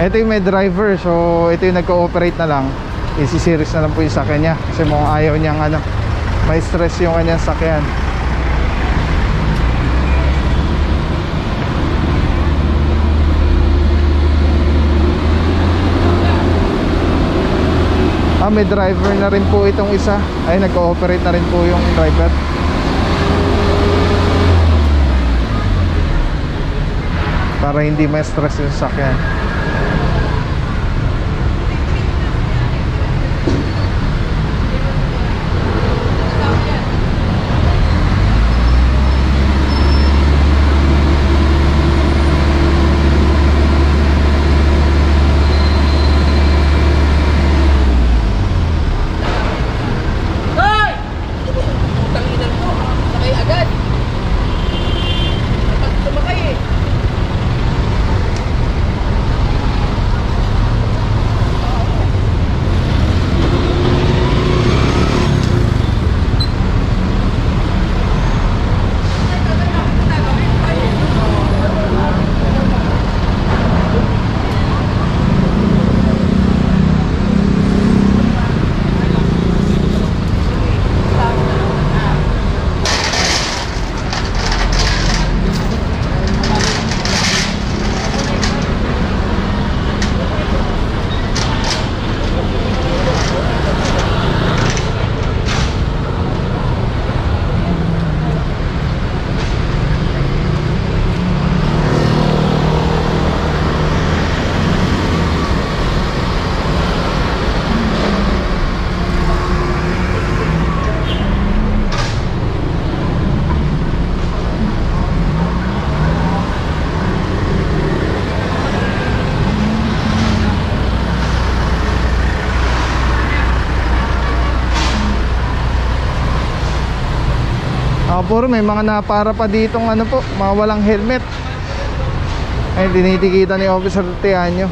Ito yung may driver, so ito yung nagko-operate na lang. Isi-series na lang po yung sakyan niya kasi mukhang ayaw niyang may stress yung kanyang sakyan. May driver na rin po itong isa. Ay, nagko-operate na rin po yung driver. Para hindi may stress yung sakyan. Puro may mga napara pa ditong po, mga walang helmet. Ay, tinitikita ni Officer Tianyo.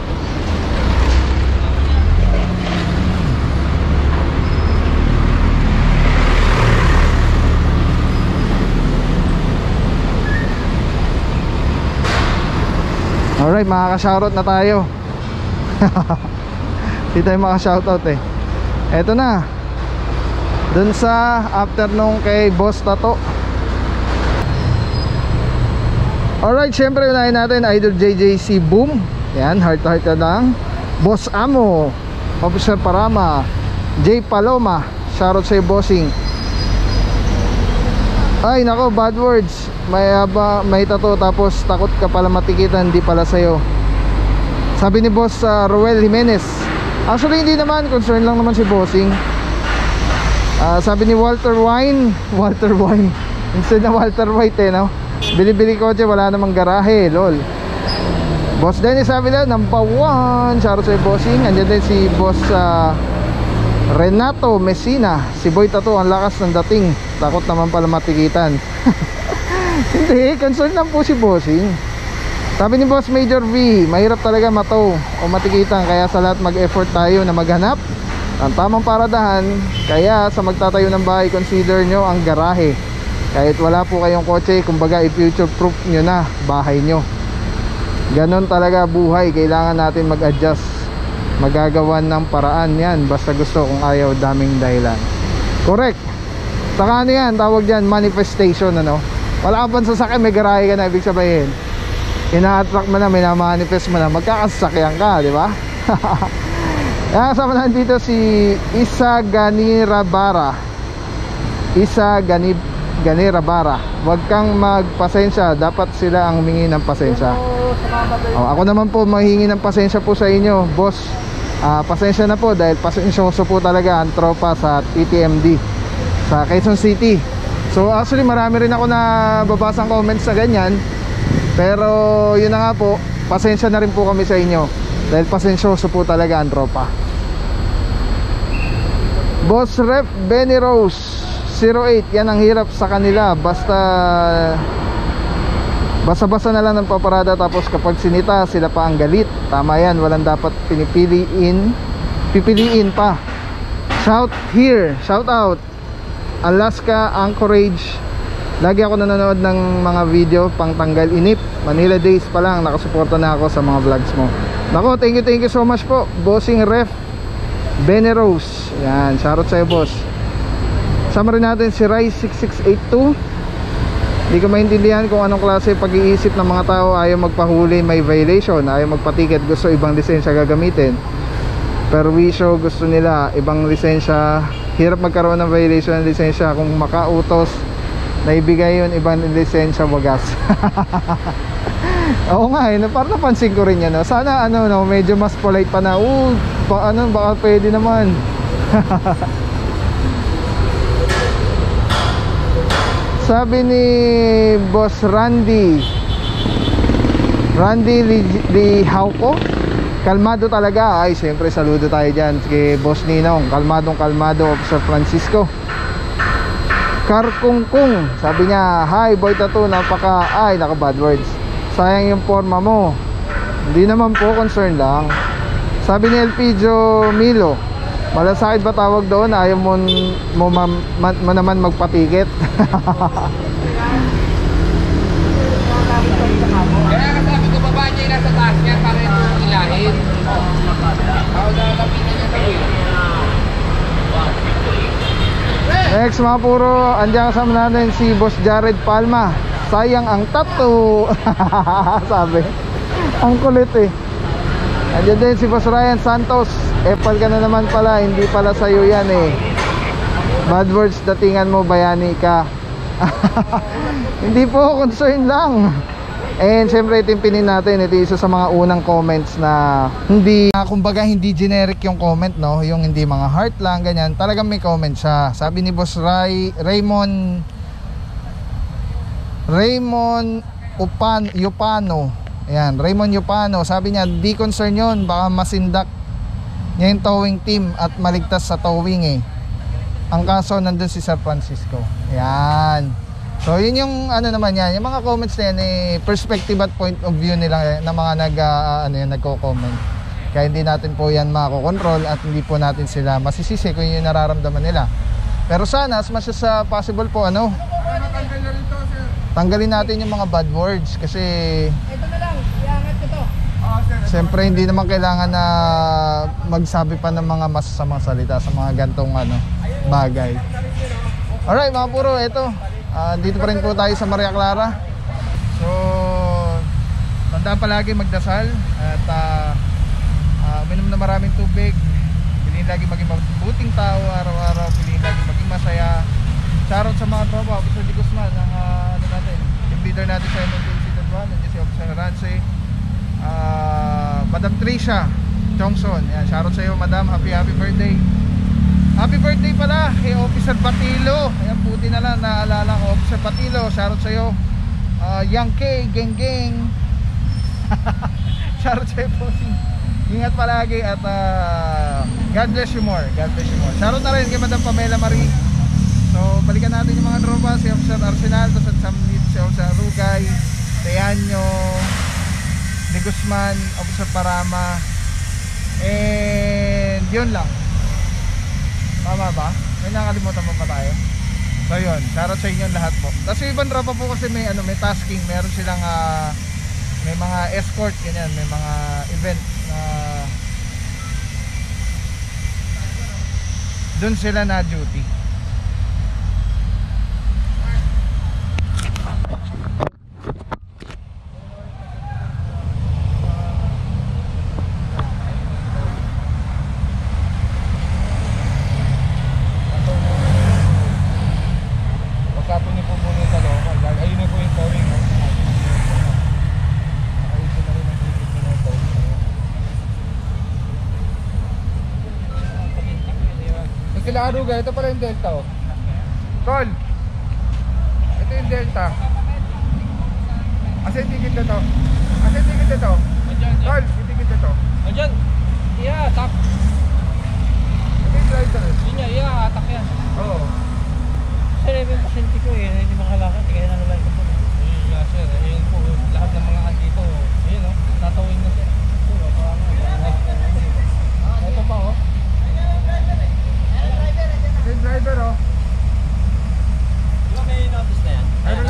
Alright, makaka-shoutout na tayo. Hindi tayo makaka-shoutout eh. Eto na, dun sa afternoon kay Boss Tato. Alright, syempre unahin natin Idol JJC Boom. Yan, heart to heart na lang. Boss Amo, Officer Parama, J Paloma, shoutout sa'yo bossing. Ay nako, bad words. May tato tapos takot ka pala matikitan, hindi pala sa'yo. Sabi ni Boss Roel Jimenez. Actually hindi naman, concern lang naman si bossing. Sabi ni Walter Wine instead na Walter White no? Bili-bili kotse, wala namang garahe, lol. Boss Dennis Avila, number 1. Shoutout sa bossing. Andiyan din si Boss Renato Messina. Si Boy Tato, ang lakas ng dating. Takot naman pala matikitan. Hindi, concern lang po si bossing. Sabi ni Boss Major V, mahirap talaga mataw o matikitan. Kaya sa lahat mag-effort tayo na maghanap ang tamang paradahan. Kaya sa magtatayo ng bahay, consider nyo ang garahe. Kahit wala po kayong kotse, kumbaga i-future proof nyo na bahay nyo. Ganon talaga buhay, kailangan natin mag-adjust. Magagawan ng paraan yan. Basta gusto, kung ayaw, daming dahilan. Correct. Saka yan, tawag dyan, manifestation Wala ka pang sasakyan, may garahe ka na. Ibig sabihin, ina-attract mo na, minamanifest mo na, magkakasakyan ka, di ba? Kasama natin dito si Isa Ganirabara. Ganirabara. Huwag kang magpasensya, dapat sila ang humingi ng pasensya. Ako naman po mahingi ng pasensya po sa inyo, boss. Pasensya na po dahil pasensyoso po talaga ang tropa sa TTMD sa Quezon City. So actually marami rin ako na babasang comments na ganyan. Pero yun na nga po, pasensya na rin po kami sa inyo dahil pasensyoso po talaga ang tropa. Boss Rep Benny Rose 08, yan ang hirap sa kanila. Basta na lang ng paparada, tapos kapag sinita sila pa ang galit. Tama yan, walang dapat pipiliin pa. Shout here, shout out Alaska, Anchorage, Lagi ako nanonood ng mga video pang tanggal inip. Manila days pa lang nakasuporta na ako sa mga vlogs mo. Nako, thank you so much po, Bossing Ref Beneros. Yan, shoutout sa'yo, boss. Sama rin natin si Rise6682. Hindi ko maintindihan kung anong klase pag-iisip ng mga tao. Ayaw magpahuli, may violation. Ayaw magpatiket, gusto ibang lisensya gagamitin. Perwisyo, gusto nila ibang lisensya. Hirap magkaroon ng violation ng lisensya kung makautos na ibigay yun ibang lisensya, wagas. Oo nga parang napansin ko rin yan, no? Sana medyo mas polite pa na. Baka pwede naman. Sabi ni Boss Randy Lihauko, kalmado talaga. Ay, siyempre saludo tayo dyan kay Boss Ninong. Kalmado, Officer Francisco Karkungkung. Sabi niya, hi Boy Tattoo, naka bad words, sayang yung forma mo. Hindi naman po, concern lang. Sabi ni Elpidio Milo, malasakit ba tawag doon? Ayaw mo naman magpatikit. Kaya kasabi ko, baba niya yung nasa taas niya para yung ilahin. Ako nalapitan niya sa wheel. Next mga puro, andyan kasama natin si Boss Jared Palma. Sayang ang tattoo. Sabi, ang kulit eh. Andyan din si Boss Ryan Santos. Epal ka na naman pala, hindi pala sa'yo yan eh. Bad words datingan mo, bayani ka. Hindi po, concern lang. And syempre ito yung pinin natin. Ito isa sa mga unang comments na hindi, kumbaga hindi generic yung comment, no? Yung hindi mga heart lang, ganyan. Talagang may comment siya. Sabi ni Boss Raymond Yupano. Ayan, Raymond Yupano. Sabi niya, di concern yun. Baka masindak niya yung towing team at maligtas sa towing eh. Ang kaso nandun si Sir Francisco. Ayan. So yun yung naman yan, yung mga comments na yan perspective at point of view nila na mga nagko-comment. Kaya hindi natin po yan mako-control at hindi po natin sila masisisi kung yun yung nararamdaman nila. Pero sana as much as possible po tanggalin natin yung mga bad words kasi Ito na lang, iangat ko to. siyempre hindi naman kailangan na magsabi pa ng mga masasamang salita sa mga gantong bagay. Alright mga puro, ito dito pa rin po tayo sa Maria Clara. So tandaan palagi magdasal at minom na maraming tubig. Piliin lagi maging mabuting tao araw-araw. Piliin lagi maging masaya. Shoutout sa mga tropa, Officer Di Guzman ng natin, yung leader natin sa MNDC Tatuan, nandiyan si Officer Rance, Madam Tricia Johnson. Yan, shoutout sa iyo Madam, happy birthday. Happy birthday pala kay Officer Patilo. Ayan, puti na lang naalala ko, Officer Patilo, shoutout sa iyo. Young K, geng shoutout sa iyo po. Ingat palagi at God bless you more. Shoutout na rin kay Madam Pamela Marie. So balikan natin yung mga tropa, si Officer Arsenal, tapos si Officer Rugay, Teanyo, De Guzman, Officer Parama, and yun lang. Tama ba? May nakalimutan pa tayo? So yun, shoutout sa inyo lahat po. Tapos yung ibang tropa po kasi may tasking, meron silang may mga escort, ganyan, may mga event na dun sila na duty. Sila Aruga, ito pala yung Delta oh. Tol, ito yung Delta. Asa yung ticket na to? Tol, yung ticket na to. Andyan, iya-atak. Ito yung driver. Yun niya, iya-atak yan. Oo. Sir, yung pasyente ko hindi makalakad, kaya nalulay ko po. Yeah, sir, yun po, lahat ng mga andito, ayun oh, natawin na sir. Ito pa oh. Ito yung driver oh. Di ba may notice na yan? Ito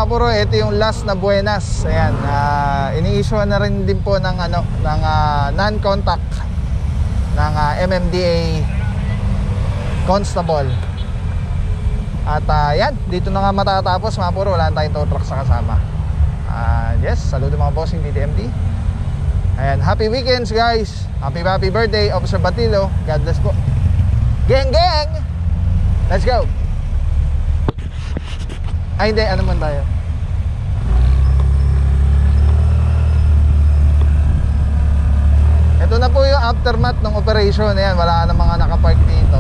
mga puro, ito yung last na buenas. Ayan, ini-issue na rin din po ng non-contact ng MMDA Constable. At yan, dito na nga matatapos mga puro, wala na tayong tow truck sa kasama. Yes, saludo mga bossing DTMD. Ayan, happy weekends guys. Happy birthday Officer Batilo. God bless po. Gang gang, let's go. Ay hindi, ano man tayo. Ito na po yung aftermath ng operation. Ayan, wala na mga nakapark dito.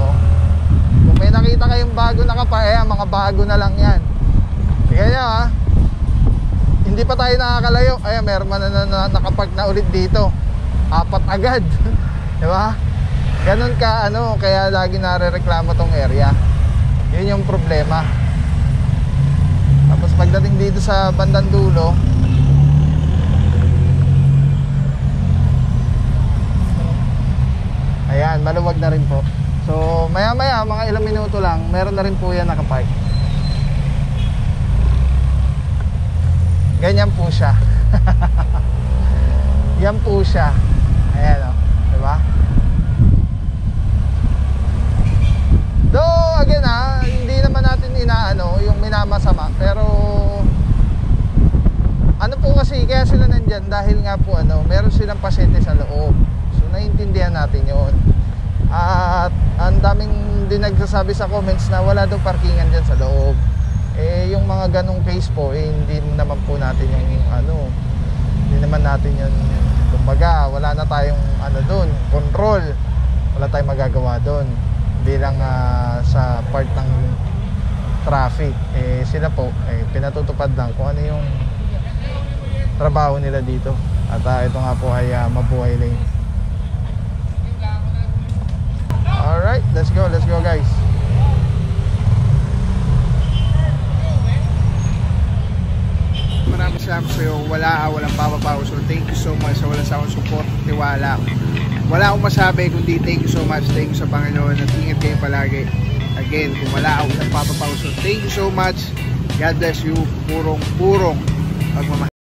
Kung may nakita kayong bago nakapark, ayan, mga bago na lang yan. Tingnan nyo ha, hindi pa tayo nakakalayo. Ayan, meron man na nakapark na ulit dito. 4 agad. Diba? Ganun ka kaya lagi nare-reklamo tong area. Yun yung problema. Tapos pagdating dito sa bandang dulo, ayan, maluwag na rin po. So maya maya, mga ilang minuto lang, meron na rin po yan nakapark. Ganyan po siya. Yan po siya. Ayan o, diba? Though again hindi naman natin yung minamasama, pero ano po kasi, kaya sila nandyan dahil nga po meron silang pasyente sa loob. So naiintindihan natin yun. At ang daming din nagsasabi sa comments na wala daw parkingan dyan sa loob. Yung mga ganong case po, hindi naman po natin yung hindi naman natin yun, kumbaga wala na tayong doon, control, wala tayong magagawa doon bilang sa part ng traffic. Sila po pinatutupad lang kung ano yung trabaho nila dito. At ito nga po ay mabuhay lane. Alright, let's go guys. Maraming salamat sa iyo. Walang papapaw. So thank you so much sa walang sawang support, tiwala. Wala akong masabi kundi thank you so much. Thank you sa Panginoon at ingat kayo palagi. Again, kung wala akong papapaw. So thank you so much. God bless you. Purong pagmamahal.